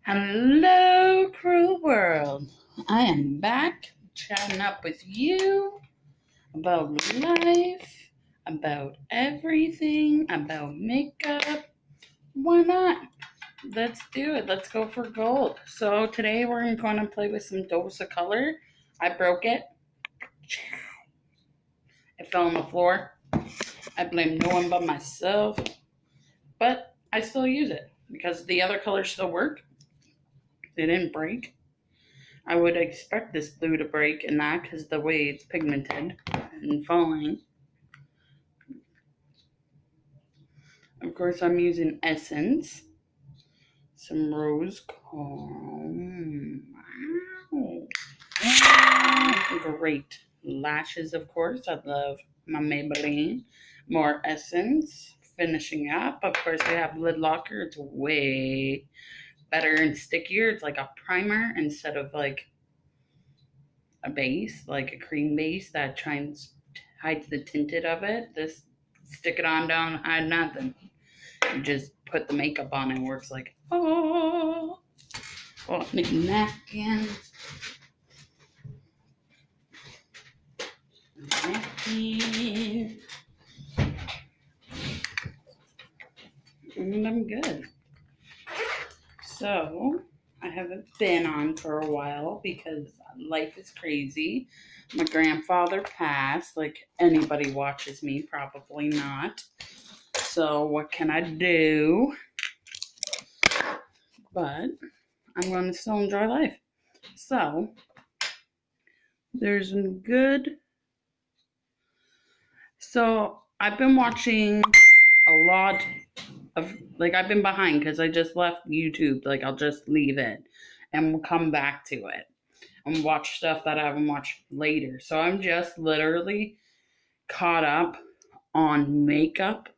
Hello, cruel world. I am back chatting up with you about life, about everything, about makeup. Why not? Let's do it. Let's go for gold. So today we're going to play with some dose of color. I broke it. It fell on the floor. I blame no one but myself. But I still use it because the other colors still work. They didn't break. I would expect this blue to break and that because the way it's pigmented and falling. Of course, I'm using Essence. Some rose comb. Wow. Great lashes, of course. I love my Maybelline. More Essence. Finishing up. Of course, I have Lid Locker. It's way better and stickier. It's like a primer instead of like a base, like a cream base that hides the tinted of it. This stick it on down, hide nothing. You just put the makeup on and it works like, oh. Oh, need a napkin. Napkin. And I'm good. So, I haven't been on for a while because life is crazy. My grandfather passed, like anybody watches me, probably not. So, what can I do? But I'm going to still enjoy life. So, there's a good. So, I've been watching a lot of, like, I've been behind because I just left YouTube. Like, I'll just leave it and we'll come back to it and watch stuff that I haven't watched later. So, I'm just literally caught up on makeup.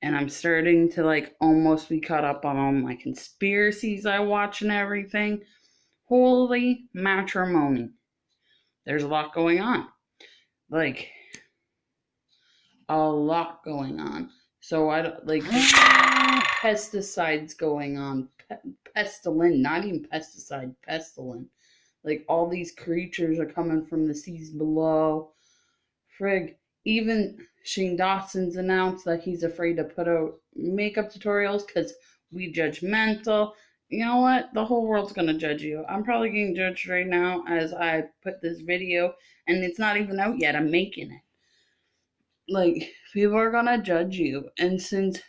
And I'm starting to, like, almost be caught up on all my conspiracies I watch and everything. Holy matrimony. There's a lot going on. Like, a lot going on. So I don't, like, pesticides going on. Pestilent, not even pesticide, pestilent. Like, all these creatures are coming from the seas below. Frig. Even Shane Dawson's announced that he's afraid to put out makeup tutorials because we judgmental. You know what? The whole world's gonna judge you. I'm probably getting judged right now as I put this video, and it's not even out yet. I'm making it. Like, people are gonna judge you, and since,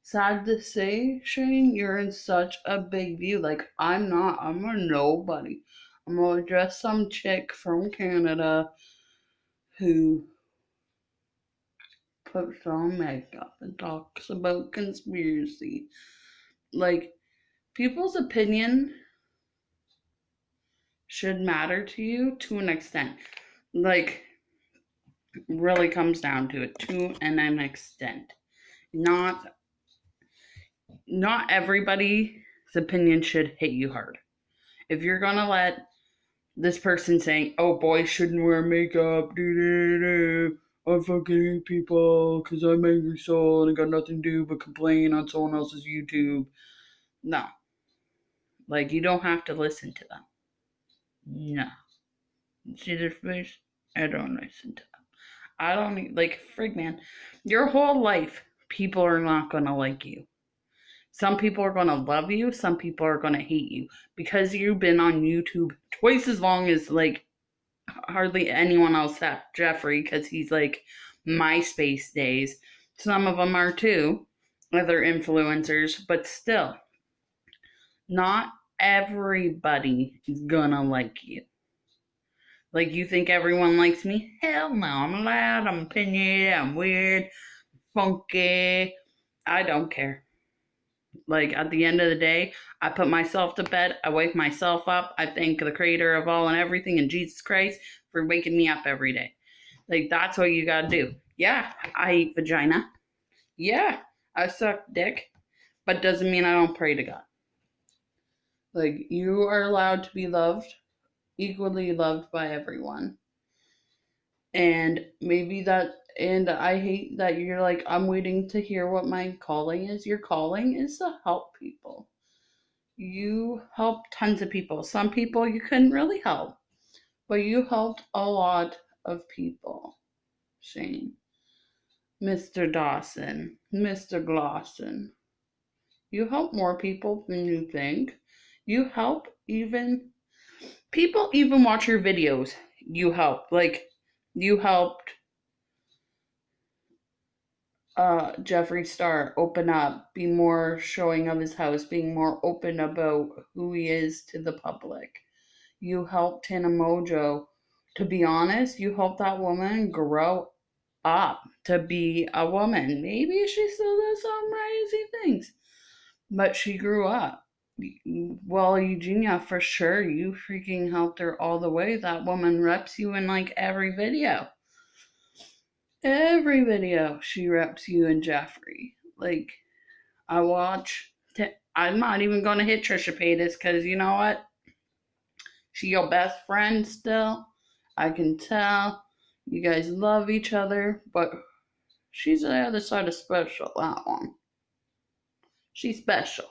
sad to say, Shane, you're in such a big view. Like, I'm not. I'm a nobody. I'm just some chick from Canada who puts on makeup and talks about conspiracy. Like, people's opinion should matter to you to an extent. Like, really comes down to it, to an extent. Not everybody's opinion should hit you hard. If you're gonna let this person saying, "Oh, boys shouldn't wear makeup," I fucking hate people because I'm an angry soul and I got nothing to do but complain on someone else's YouTube. No. Like, you don't have to listen to them. No. See their face? I don't listen to them. I don't, like, frig, man. Your whole life, people are not gonna like you. Some people are gonna love you, some people are gonna hate you. Because you've been on YouTube twice as long as, like, hardly anyone else except Jeffrey, because he's, like, MySpace days. Some of them are too, other influencers, but still, not everybody is gonna like you. Like, you think everyone likes me? Hell no. I'm loud, I'm opinionated, I'm weird, funky. I don't care. Like, at the end of the day, I put myself to bed, I wake myself up, I thank the creator of all and everything and Jesus Christ for waking me up every day. Like, that's what you gotta do. Yeah, I eat vagina. Yeah, I suck dick. But doesn't mean I don't pray to God. Like, you are allowed to be loved, equally loved by everyone. And maybe that, and I hate that you're like, I'm waiting to hear what my calling is. Your calling is to help people. You helped tons of people. Some people you couldn't really help, but you helped a lot of people, Shane. Mr. Dawson, Mr. Glossin. You help more people than you think. You help even people even watch your videos. You help. Like you helped Jeffree Star open up, be more showing of his house, being more open about who he is to the public. You helped Tana Mojo. To be honest, you helped that woman grow up to be a woman. Maybe she still does some crazy things, but she grew up. Well, Eugenia, for sure, you freaking helped her all the way. That woman reps you in like every video. Every video she reps you and Jeffree. Like, I watch. I'm not even going to hit Trisha Paytas because you know what? She your best friend still. I can tell. You guys love each other, but she's the other side of special, that one. She's special.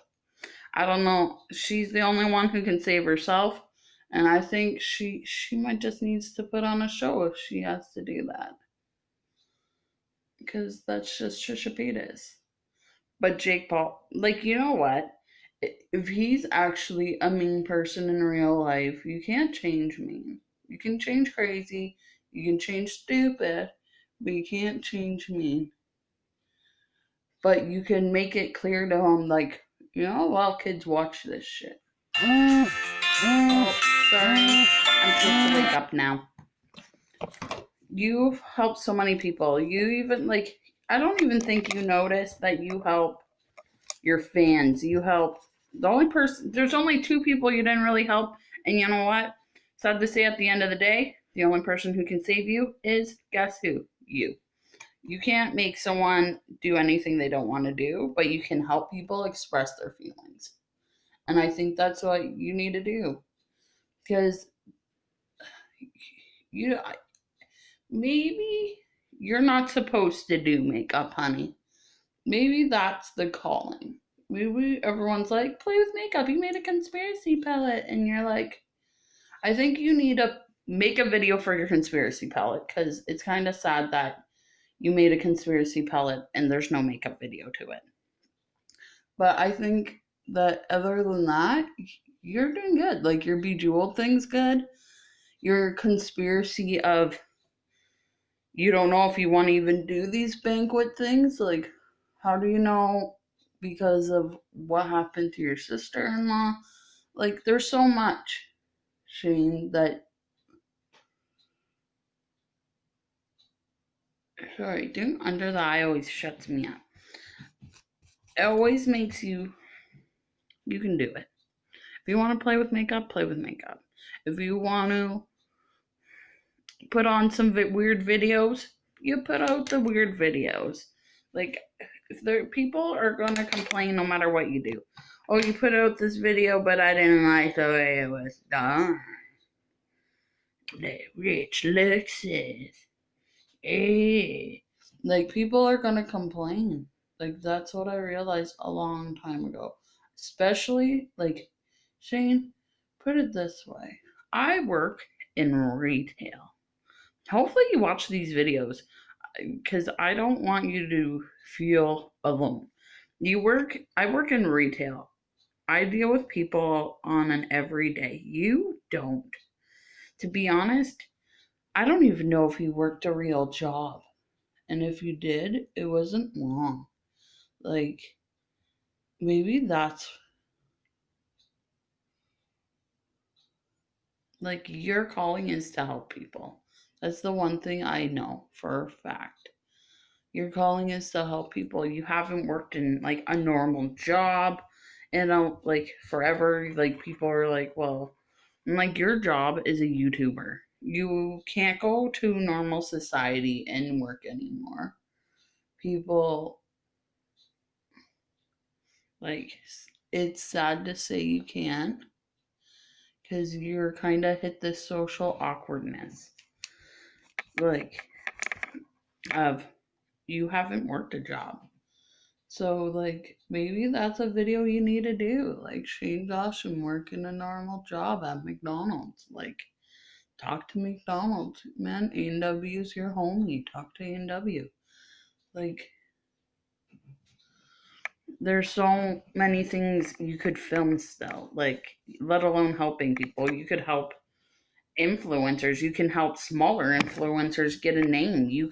I don't know. She's the only one who can save herself. And I think she might just needs to put on a show if she has to do that. Because that's just Trisha Paytas. But Jake Paul, like, you know what? If he's actually a mean person in real life, you can't change mean. You can change crazy, you can change stupid, but you can't change mean. But you can make it clear to him, like, you know, well, kids watch this shit. Oh, sorry. I'm supposed to wake up now. You've helped so many people. You even, like, I don't even think you notice that you help your fans. You help there's only two people you didn't really help. And you know what? Sad to say, at the end of the day, the only person who can save you is, guess who? You. You can't make someone do anything they don't want to do, but you can help people express their feelings. And I think that's what you need to do. Because you maybe you're not supposed to do makeup, honey. Maybe that's the calling. Maybe everyone's like, play with makeup. You made a conspiracy palette. And you're like, I think you need to make a video for your conspiracy palette because it's kind of sad that you made a conspiracy palette and there's no makeup video to it. But I think that other than that, you're doing good. Like your Bejeweled thing's good. Your conspiracy of you don't know if you want to even do these banquet things. Like, how do you know? Because of what happened to your sister-in-law. Like, there's so much, Shane, that. Sorry, doing under the eye always shuts me up. It always makes you. You can do it. If you want to play with makeup, play with makeup. If you want to put on some weird videos, you put out the weird videos. Like, if there people are gonna complain no matter what you do. Oh, you put out this video, but I didn't like the way it was done. The rich looks is, like people are gonna complain. Like that's what I realized a long time ago. Especially like Shane, put it this way: I work in retail. Hopefully, you watch these videos because I don't want you to feel alone. I work in retail. I deal with people on an everyday. You don't. To be honest, I don't even know if you worked a real job. And if you did, it wasn't long. Like, maybe that's like your calling is to help people. That's the one thing I know for a fact. Your calling is to help people. You haven't worked in like a normal job and like forever. Like people are like, well, like your job is a YouTuber. You can't go to normal society and work anymore. People like it's sad to say you can't because you're kind of hit this social awkwardness like of you haven't worked a job. So, like, maybe that's a video you need to do. Like, Shane Dawson working a normal job at McDonald's. Like, talk to McDonald's. Man, A&W is your homie. Talk to A&W. Like, there's so many things you could film still. Like, let alone helping people. You could help influencers. You can help smaller influencers get a name. You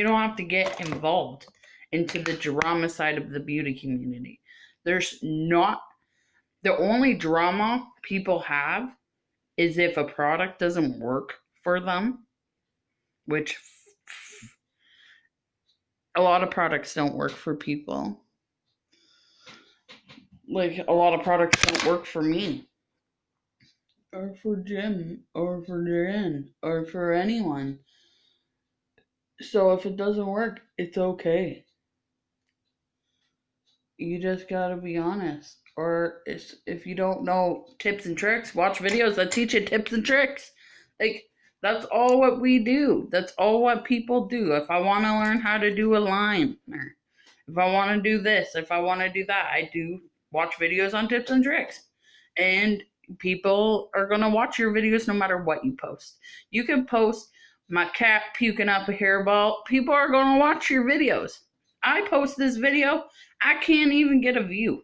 don't have to get involved into the drama side of the beauty community. There's not The only drama people have is if a product doesn't work for them, which a lot of products don't work for people. Like, a lot of products don't work for me, or for Jim, or for Jen, or for anyone. So if it doesn't work, it's okay. You just gotta be honest. Or if you don't know tips and tricks, watch videos that teach you tips and tricks. Like, that's all what we do. That's all what people do. If I want to learn how to do a line, or if I want to do this, if I want to do that, I do watch videos on tips and tricks. And people are going to watch your videos no matter what you post. You can post my cat puking up a hairball. People are going to watch your videos. I post this video, I can't even get a view.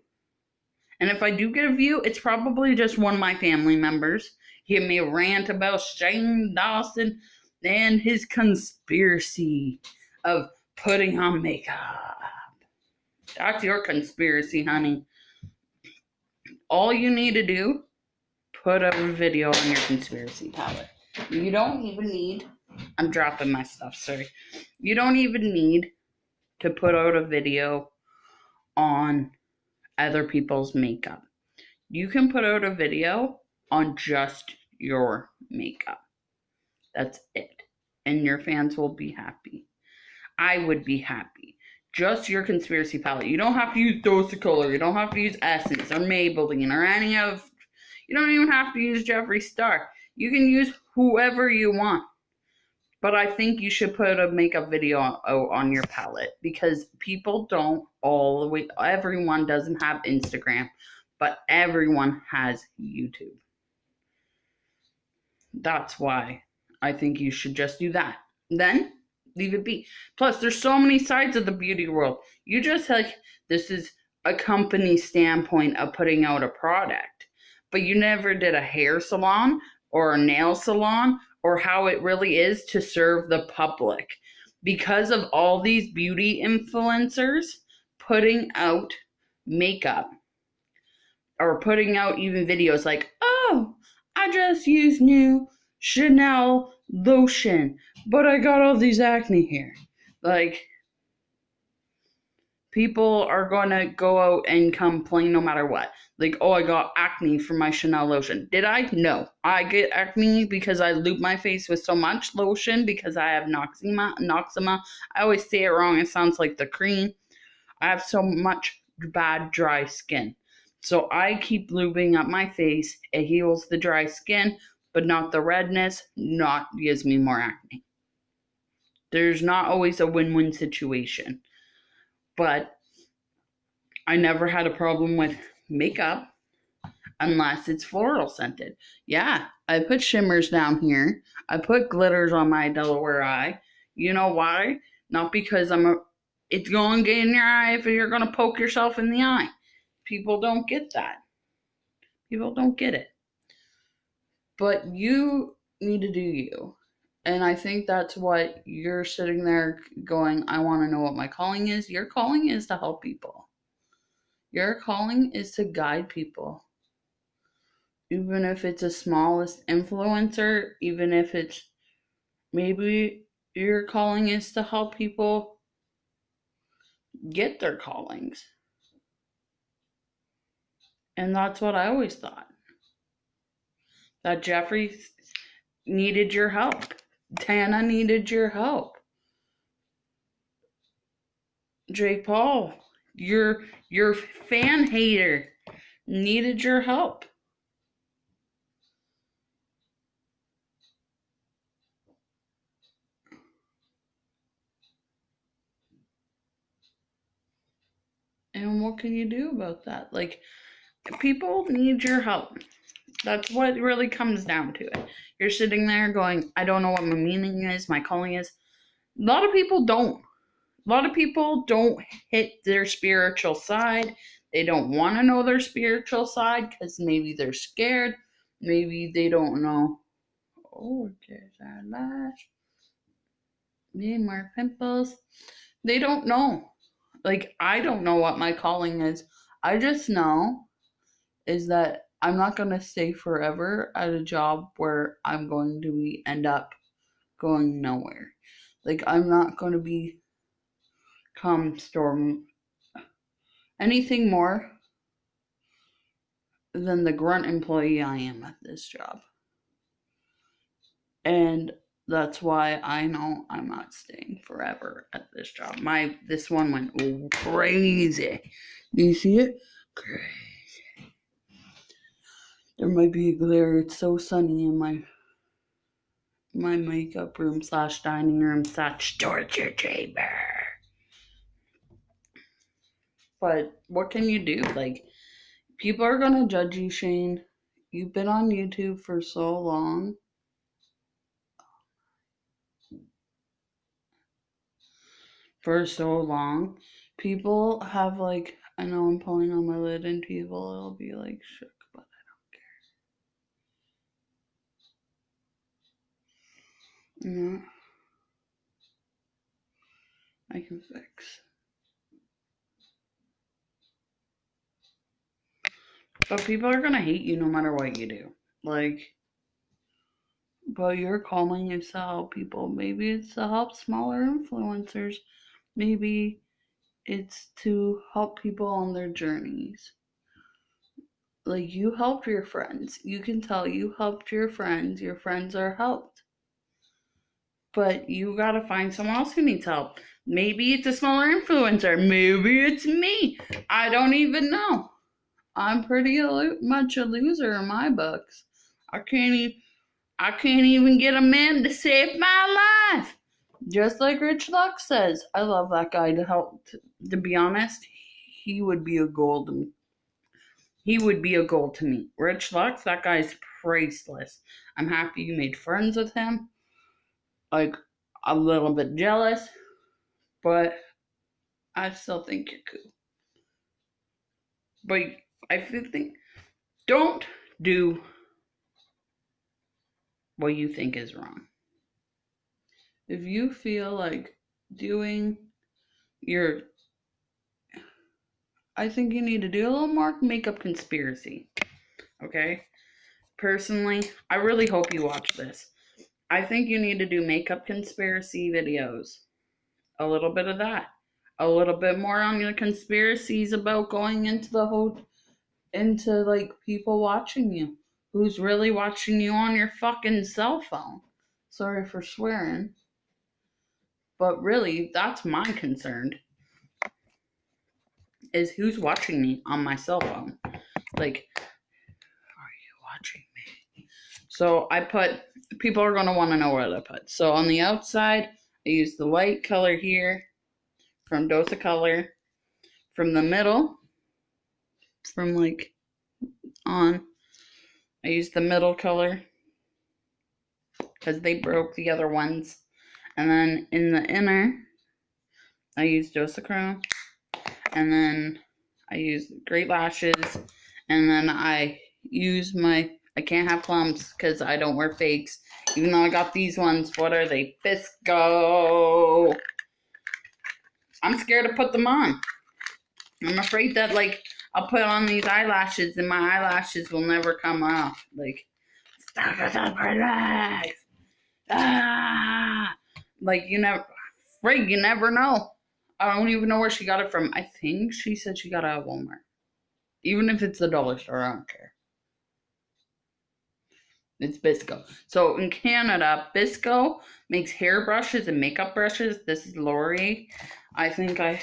And if I do get a view, it's probably just one of my family members. Give me a rant about Shane Dawson and his conspiracy of putting on makeup. That's your conspiracy, honey. All you need to do, put a video on your conspiracy palette. You don't even need, I'm dropping my stuff, sorry. You don't even need to put out a video on other people's makeup. You can put out a video on just your makeup. That's it. And your fans will be happy. I would be happy. Just your conspiracy palette. You don't have to use Dose of Color. You don't have to use Essence or Maybelline or any of. You don't even have to use Jeffree Star. You can use whoever you want. But I think you should put a makeup video on your palette, because people don't all the way. Everyone doesn't have Instagram, but everyone has YouTube. That's why I think you should just do that. Then leave it be. Plus, there's so many sides of the beauty world. You just like, this is a company standpoint of putting out a product, but you never did a hair salon or a nail salon, or how it really is to serve the public. Because of all these beauty influencers putting out makeup, or putting out even videos like, oh, I just used new Chanel lotion, but I got all these acne here. Like, people are gonna go out and complain no matter what. Like, oh, I got acne from my Chanel lotion. Did I? No. I get acne because I lube my face with so much lotion because I have noxema. I always say it wrong. It sounds like the cream. I have so much bad dry skin. So I keep lubing up my face. It heals the dry skin, but not the redness, not gives me more acne. There's not always a win-win situation. But I never had a problem with makeup unless it's floral scented. Yeah, I put shimmers down here. I put glitters on my Delaware eye. You know why? Not because it's going to get in your eye if you're going to poke yourself in the eye. People don't get that. People don't get it. But you need to do you. And I think that's what you're sitting there going, I want to know what my calling is. Your calling is to help people. Your calling is to guide people. Even if it's the smallest influencer, even if it's maybe your calling is to help people get their callings. And that's what I always thought. That Jeffree needed your help. Tana needed your help. Jake Paul, your fan hater, needed your help. what can you do about that? Like, people need your help. That's what really comes down to it. You're sitting there going, I don't know what my meaning is, my calling is. A lot of people don't. A lot of people don't hit their spiritual side. They don't want to know their spiritual side because maybe they're scared. Maybe they don't know. Oh, there's our lash. Need more pimples. They don't know. Like, I don't know what my calling is. I just know is that I'm not going to stay forever at a job where I'm going to end up going nowhere. Like, I'm not going to become storm anything more than the grunt employee I am at this job. And that's why I know I'm not staying forever at this job. This one went crazy. Do you see it? Crazy. There might be a glare. It's so sunny in my makeup room / dining room / torture chamber. But what can you do? Like, people are gonna judge you, Shane. You've been on YouTube for so long. People have, like, I know I'm pulling on my lid and people will be like shook, but I don't care. No, I can fix. But people are gonna hate you no matter what you do. Like, but your calling is to help people. Maybe it's to help smaller influencers. Maybe it's to help people on their journeys. Like, you helped your friends. You can tell you helped your friends. Your friends are helped. But you gotta find someone else who needs help. Maybe it's a smaller influencer. Maybe it's me. I don't even know. I'm pretty much a loser in my books. I can't even get a man to save my life. Just like Rich Luck says. I love that guy to help. To be honest, he would be a gold to me. Rich Luck, that guy's priceless. I'm happy you made friends with him. Like, a little bit jealous, but I still think you're cool. But I think don't do what you think is wrong. If you feel like doing I think you need to do a little more makeup conspiracy. Okay? Personally, I really hope you watch this. I think you need to do makeup conspiracy videos. A little bit of that. A little bit more on the conspiracies about going into like people watching you. Who's really watching you on your fucking cell phone? Sorry for swearing. But really, that's my concern. Is who's watching me on my cell phone. Like, are you watching me? So people are going to want to know what I put. So on the outside, I use the white color here from Dose of Color. From the middle, from like on, I use the middle color because they broke the other ones. And then in the inner, I use Dose of Chrome. And then I use Great Lashes. And then I use I can't have clumps because I don't wear fakes. Even though I got these ones. What are they? Bisco. I'm scared to put them on. I'm afraid that, like, I'll put on these eyelashes and my eyelashes will never come off. Like, stop it up her life. Ah! Like, you never know. I don't even know where she got it from. I think she said she got it at Walmart. Even if it's the dollar store, I don't care. It's Bisco. So in Canada, Bisco makes hair brushes and makeup brushes. This is Lori. I think I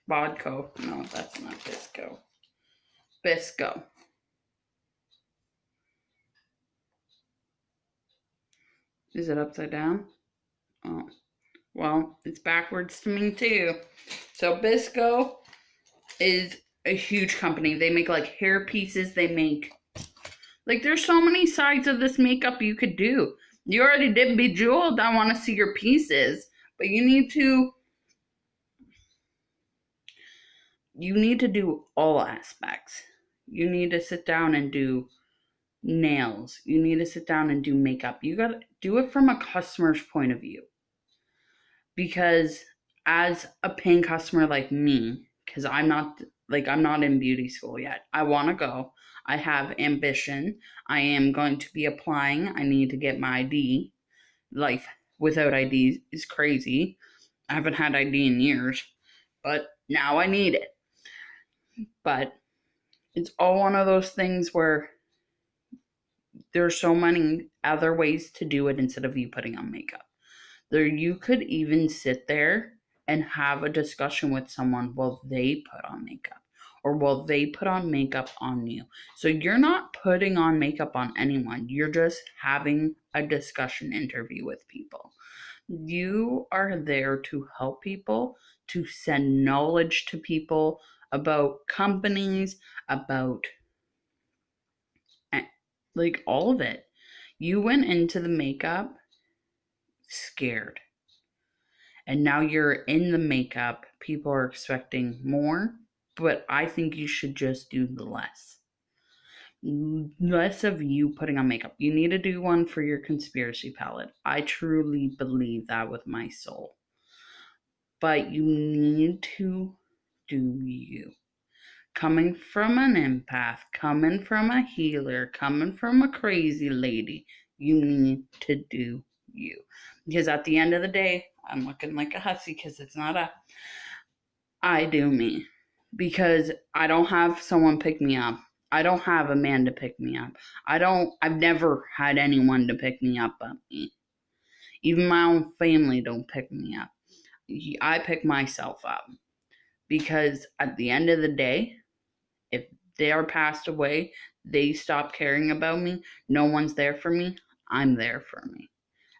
Vodka. No, that's not Bisco. Bisco. Is it upside down? Oh. Well, it's backwards to me too. So Bisco is a huge company. They make like hair pieces. They make like there's so many sides of this makeup you could do. You already did Bejeweled. I want to see your pieces, but you need to do all aspects. You need to sit down and do nails. You need to sit down and do makeup. You got to do it from a customer's point of view. Because as a paying customer like me, because I'm not in beauty school yet. I want to go. I have ambition. I am going to be applying. I need to get my ID. Life without ID is crazy. I haven't had ID in years, but now I need it. But it's all one of those things where there's so many other ways to do it instead of you putting on makeup. There, you could even sit there and have a discussion with someone while they put on makeup or while they put on makeup on you. So you're not putting on makeup on anyone. You're just having a discussion interview with people. You are there to help people, to send knowledge to people about companies, about like all of it. You went into the makeup scared. And now you're in the makeup. People are expecting more, but I think you should just do the less. Less of you putting on makeup. You need to do one for your conspiracy palette. I truly believe that with my soul. But you need to do you. Coming from an empath, coming from a healer, coming from a crazy lady, you need to do you. Because at the end of the day, I'm looking like a hussy because it's not a. I do me. Because I don't have someone pick me up. I don't have a man to pick me up. I've never had anyone to pick me up but me. Even my own family don't pick me up. I pick myself up. Because at the end of the day, if they are passed away, they stop caring about me, no one's there for me, I'm there for me.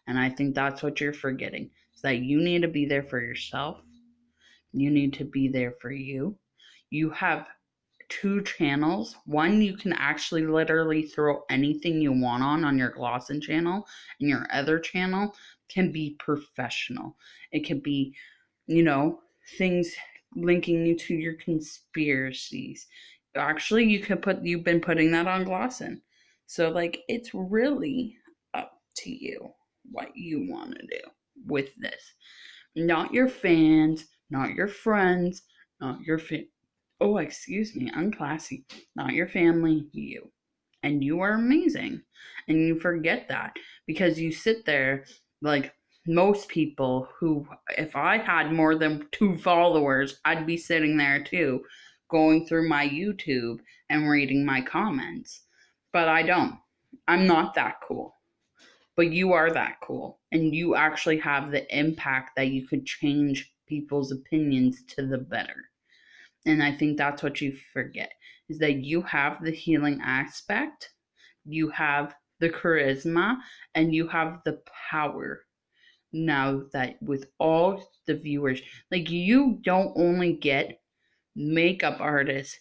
And I think that's what you're forgetting. Is that you need to be there for yourself. You need to be there for you. You have two channels. One, you can actually literally throw anything you want on your Glossin channel, and your other channel can be professional. It can be, things linking you to your conspiracies. Actually, you've been putting that on Glossin. So like it's really up to you what you want to do with this. Not your fans, not your friends, not your oh, excuse me, unclassy. Not your family, you. And you are amazing. And you forget that because you sit there like most people who, if I had more than 2 followers, I'd be sitting there too, going through my YouTube and reading my comments. But I don't. I'm not that cool. But you are that cool. And you actually have the impact that you could change people's opinions to the better. And I think that's what you forget is that you have the healing aspect, you have the charisma, and you have the power. Now that with all the viewers, like you don't only get makeup artists.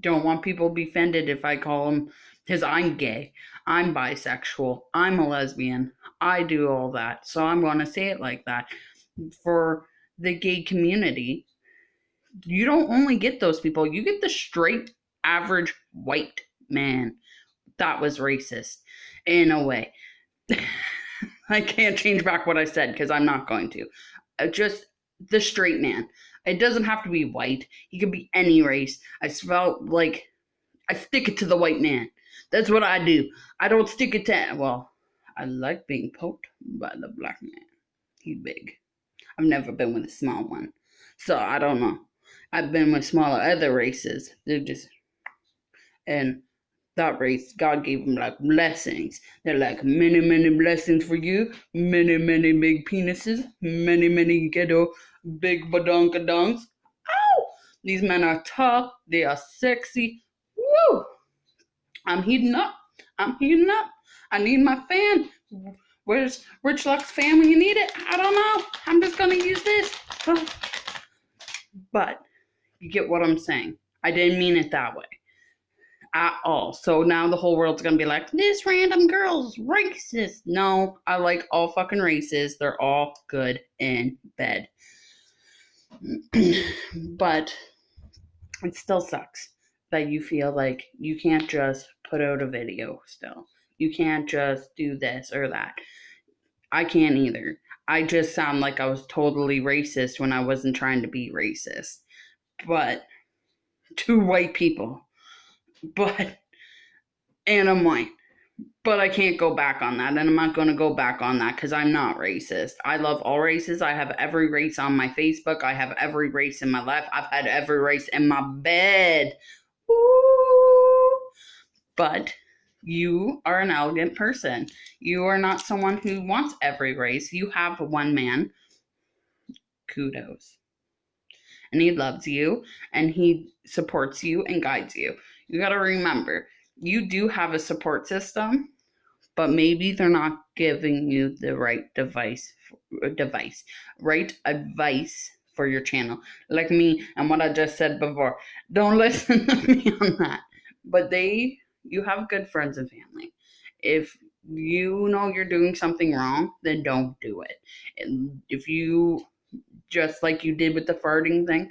Don't want people to be offended if I call them, because I'm gay, I'm bisexual, I'm a lesbian, I do all that. So I'm going to say it like that. For the gay community, you don't only get those people, you get the straight, average white man. That was racist in a way. I can't change back what I said because I'm not going to. Just the straight man. It doesn't have to be white. He can be any race. I felt like I stick it to the white man. That's what I do. I don't stick it to, well, I like being poked by the black man. He's big. I've never been with a small one. So I don't know. I've been with smaller other races. They're just, and that race, God gave them like blessings. They're like many, many blessings for you. Many, many big penises. Many, many ghetto big badonkadonks. Ow! These men are tough. They are sexy. Woo! I'm heating up. I'm heating up. I need my fan. Where's Rich Luck's family? You need it? I don't know. I'm just gonna use this. But you get what I'm saying. I didn't mean it that way at all. So now the whole world's gonna be like, this random girl's racist. No, I like all fucking races. They're all good in bed. But it still sucks that you feel like you can't just put out a video still. You can't just do this or that. I can't either. I just sound like I was totally racist when I wasn't trying to be racist. But to white people. But and I'm white. But I can't go back on that, and I'm not going to go back on that because I'm not racist. I love all races. I have every race on my Facebook. I have every race in my life. I've had every race in my bed. Ooh. But you are an elegant person. You are not someone who wants every race. You have one man. Kudos. And he loves you, and he supports you and guides you. You got to remember, you do have a support system, but maybe they're not giving you the right right advice for your channel. Like me and what I just said before. Don't listen to me on that. But you have good friends and family. If you know you're doing something wrong, then don't do it. And if you, just like you did with the farting thing,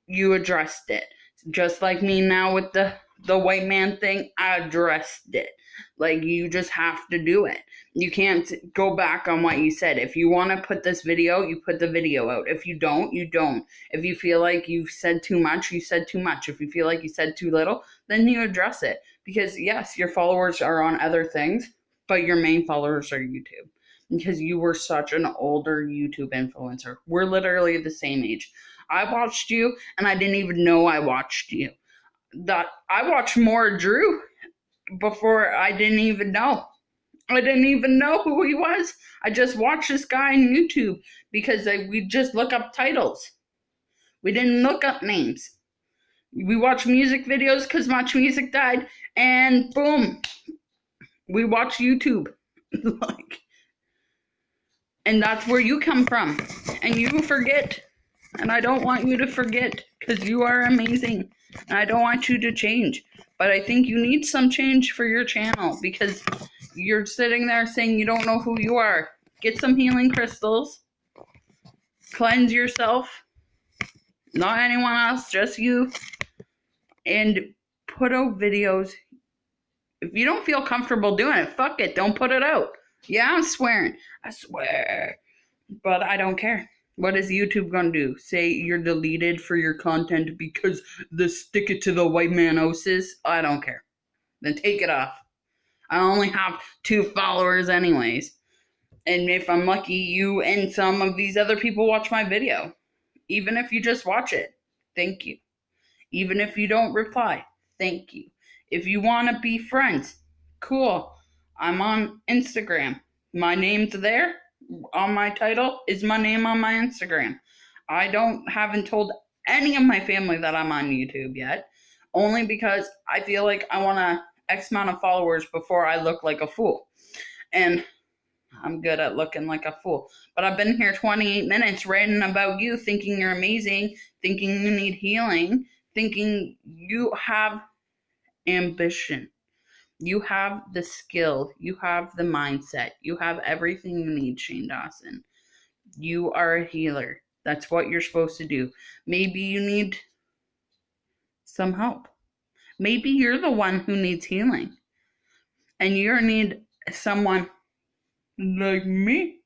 you addressed it. Just like me now with the white man thing, I addressed it. Like, you just have to do it. You can't go back on what you said. If you want to put this video, you put the video out. If you don't, you don't. If you feel like you've said too much, you said too much. If you feel like you said too little, then you address it. Because yes, your followers are on other things, but your main followers are YouTube. Because you were such an older YouTube influencer. We're literally the same age. I watched you, and I didn't even know I watched you. That I watched more Drew before. I didn't even know. I didn't even know who he was. I just watched this guy on YouTube because we just look up titles. We didn't look up names. We watched music videos because Much Music died, and boom, we watched YouTube. Like, and that's where you come from. And you forget. And I don't want you to forget because you are amazing. And I don't want you to change. But I think you need some change for your channel because you're sitting there saying you don't know who you are. Get some healing crystals. Cleanse yourself. Not anyone else, just you. And put out videos. If you don't feel comfortable doing it, fuck it. Don't put it out. Yeah, I'm swearing. I swear. But I don't care. What is YouTube gonna do? Say you're deleted for your content because the stick it to the white man-oses? I don't care. Then take it off. I only have 2 followers anyways. And if I'm lucky, you and some of these other people watch my video. Even if you just watch it, thank you. Even if you don't reply, thank you. If you want to be friends, cool. I'm on Instagram. My name's there. On my title is my name on my Instagram. I haven't told any of my family that I'm on YouTube yet, only because I feel like I want a X amount of followers before I look like a fool. And I'm good at looking like a fool. But I've been here 28 minutes ranting about you, thinking you're amazing, thinking you need healing, thinking you have ambition. You have the skill. You have the mindset. You have everything you need, Shane Dawson. You are a healer. That's what you're supposed to do. Maybe you need some help. Maybe you're the one who needs healing. And you need someone like me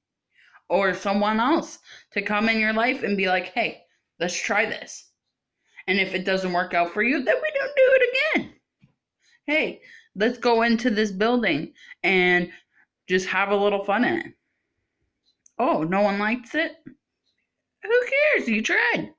or someone else to come in your life and be like, hey, let's try this. And if it doesn't work out for you, then we don't do it again. Hey, let's go into this building and just have a little fun in it. Oh, no one likes it? Who cares? You tried.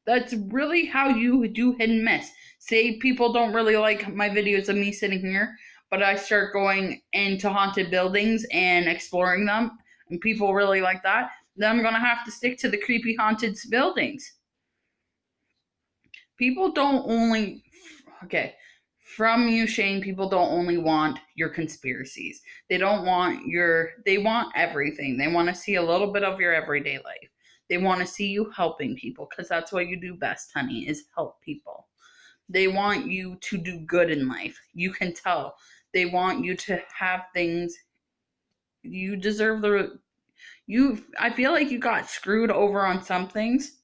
That's really how you do hit and miss. Say people don't really like my videos of me sitting here, but I start going into haunted buildings and exploring them, and people really like that, then I'm going to have to stick to the creepy haunted buildings. People don't only... Okay, From you, Shane, people don't only want your conspiracies. They want everything. They want to see a little bit of your everyday life. They want to see you helping people because that's what you do best, honey, is help people. They want you to do good in life. You can tell. They want you to have things. You deserve I feel like you got screwed over on some things,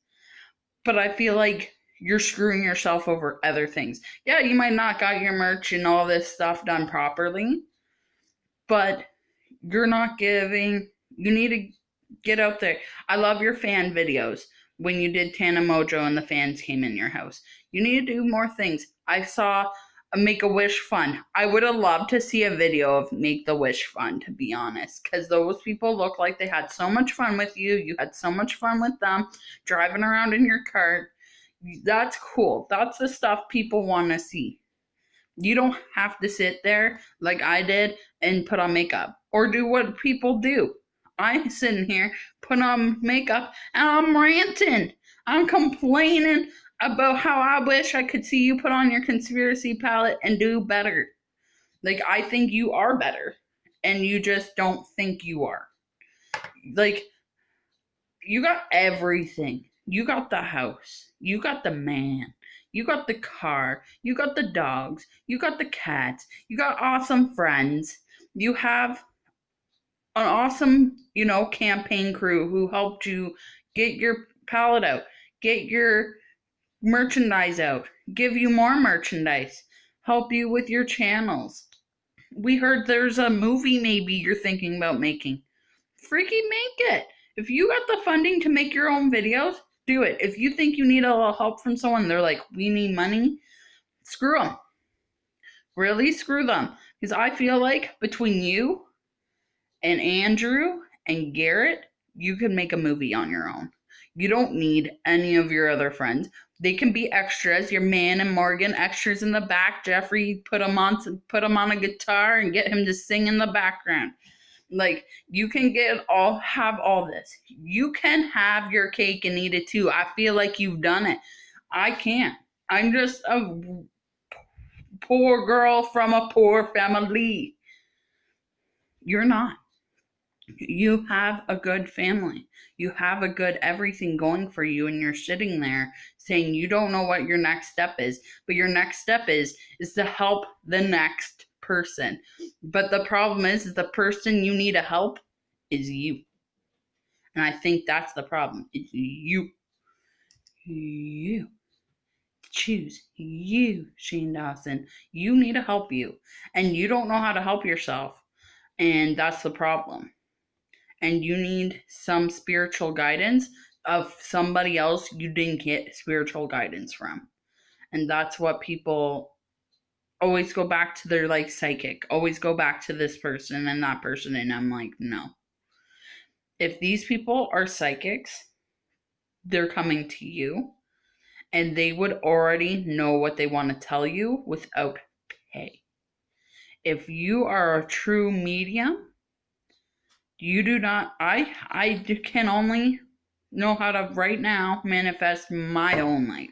but I feel like you're screwing yourself over other things. Yeah, you might not got your merch and all this stuff done properly, but you're not giving. You need to get out there. I love your fan videos when you did Tana Mojo and the fans came in your house. You need to do more things. I saw a Make a Wish Fund. I would have loved to see a video of Make the Wish Fund, to be honest, because those people look like they had so much fun with you. You had so much fun with them driving around in your cart. That's cool. That's the stuff people want to see. You don't have to sit there like I did and put on makeup or do what people do. I'm sitting here, put on makeup, and I'm ranting. I'm complaining about how I wish I could see you put on your conspiracy palette and do better. Like, I think you are better, and you just don't think you are. Like, you got everything. You got the house. You got the man. You got the car. You got the dogs. You got the cats. You got awesome friends. You have an awesome, campaign crew who helped you get your palette out, get your merchandise out, give you more merchandise, help you with your channels. We heard there's a movie maybe you're thinking about making. Freaking make it. If you got the funding to make your own videos, do it. If you think you need a little help from someone, they're like, we need money, screw them. Really screw them. Because I feel like between you and Andrew and Garrett, you can make a movie on your own. You don't need any of your other friends. They can be extras. Your man and Morgan, extras in the back. Jeffrey, put him on a guitar and get him to sing in the background. Like, you can have all this. You can have your cake and eat it too. I feel like you've done it. I can't. I'm just a poor girl from a poor family. You're not. You have a good family. You have a good everything going for you, and you're sitting there saying you don't know what your next step is. But your next step is to help the next person. But the problem is the person you need to help is you. And I think that's the problem. It's you. You. Choose you, Shane Dawson. You need to help you. And you don't know how to help yourself. And that's the problem. And you need some spiritual guidance of somebody else you didn't get spiritual guidance from. And that's what people always go back to. Their like psychic, always go back to this person and that person. And I'm like, no. If these people are psychics, they're coming to you and they would already know what they want to tell you without pay. If you are a true medium, you do not. I can only know how to right now manifest my own life,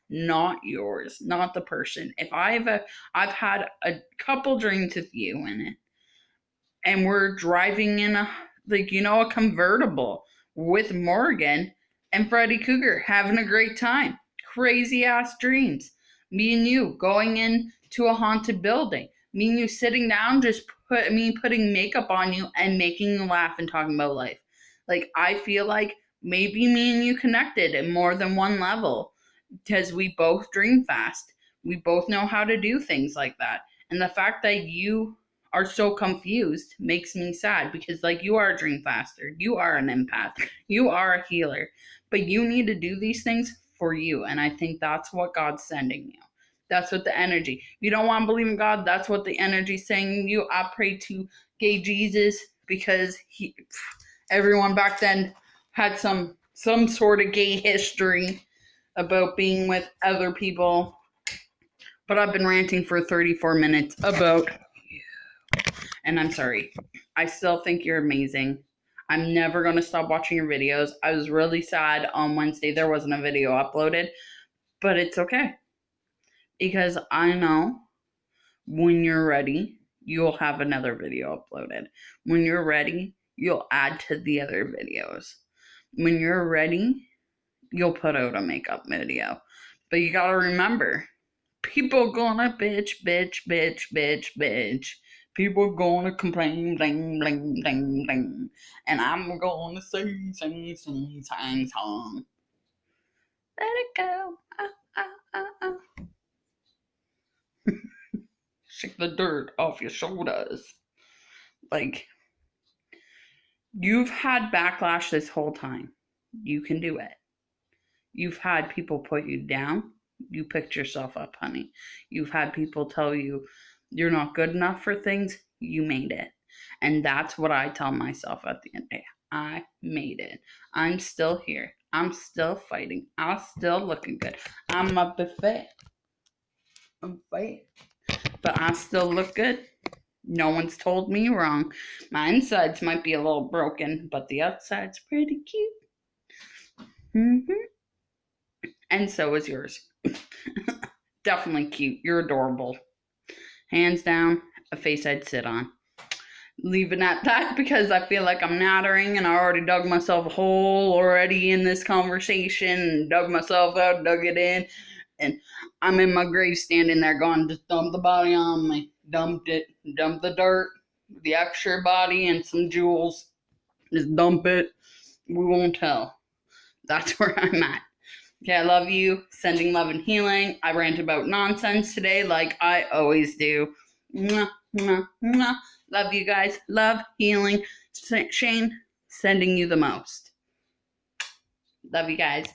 not yours, not the person. If I've had a couple dreams with you in it, and we're driving in a convertible with Morgan and Freddy Cougar, having a great time, crazy ass dreams. Me and you going into a haunted building. Me and you sitting down, just putting makeup on you and making you laugh and talking about life. Like, I feel like maybe me and you connected at more than one level because we both dream fast. We both know how to do things like that. And the fact that you are so confused makes me sad because, like, you are a dream faster. You are an empath. You are a healer. But you need to do these things for you. And I think that's what God's sending you. That's what the energy. If you don't want to believe in God, that's what the energy's saying to you. I pray to gay Jesus because everyone back then had some sort of gay history about being with other people. But I've been ranting for 34 minutes about you. And I'm sorry. I still think you're amazing. I'm never going to stop watching your videos. I was really sad on Wednesday there wasn't a video uploaded. But it's okay. Because I know When you're ready, you'll have another video uploaded. When you're ready, you'll add to the other videos. When you're ready, you'll put out a makeup video. But you gotta remember, people gonna bitch, bitch, bitch, bitch, bitch. People gonna complain, bling, bling, bling, bling. And I'm gonna sing, sing, sing, sing, song. Let it go. Shake the dirt off your shoulders. Like, you've had backlash this whole time. You can do it. You've had people put you down. You picked yourself up, honey. You've had people tell you you're not good enough for things. You made it. And that's what I tell myself at the end of the day. I made it. I'm still here. I'm still fighting. I'm still looking good. I'm a buffet. I'm fighting. But I still look good. No one's told me wrong. My insides might be a little broken, but the outside's pretty cute. And so is yours. Definitely cute. You're adorable. Hands down, a face I'd sit on. Leaving at that because I feel like I'm nattering and I already dug myself a hole already in this conversation. Dug myself out, dug it in. And I'm in my grave standing there going, just dump the body on me. Dumped it. Dump the dirt, the extra body, and some jewels. Just dump it. We won't tell. That's where I'm at. Okay, I love you. Sending love and healing. I rant about nonsense today like I always do. Mwah, mwah, mwah. Love you guys. Love, healing. Shane, sending you the most. Love you guys.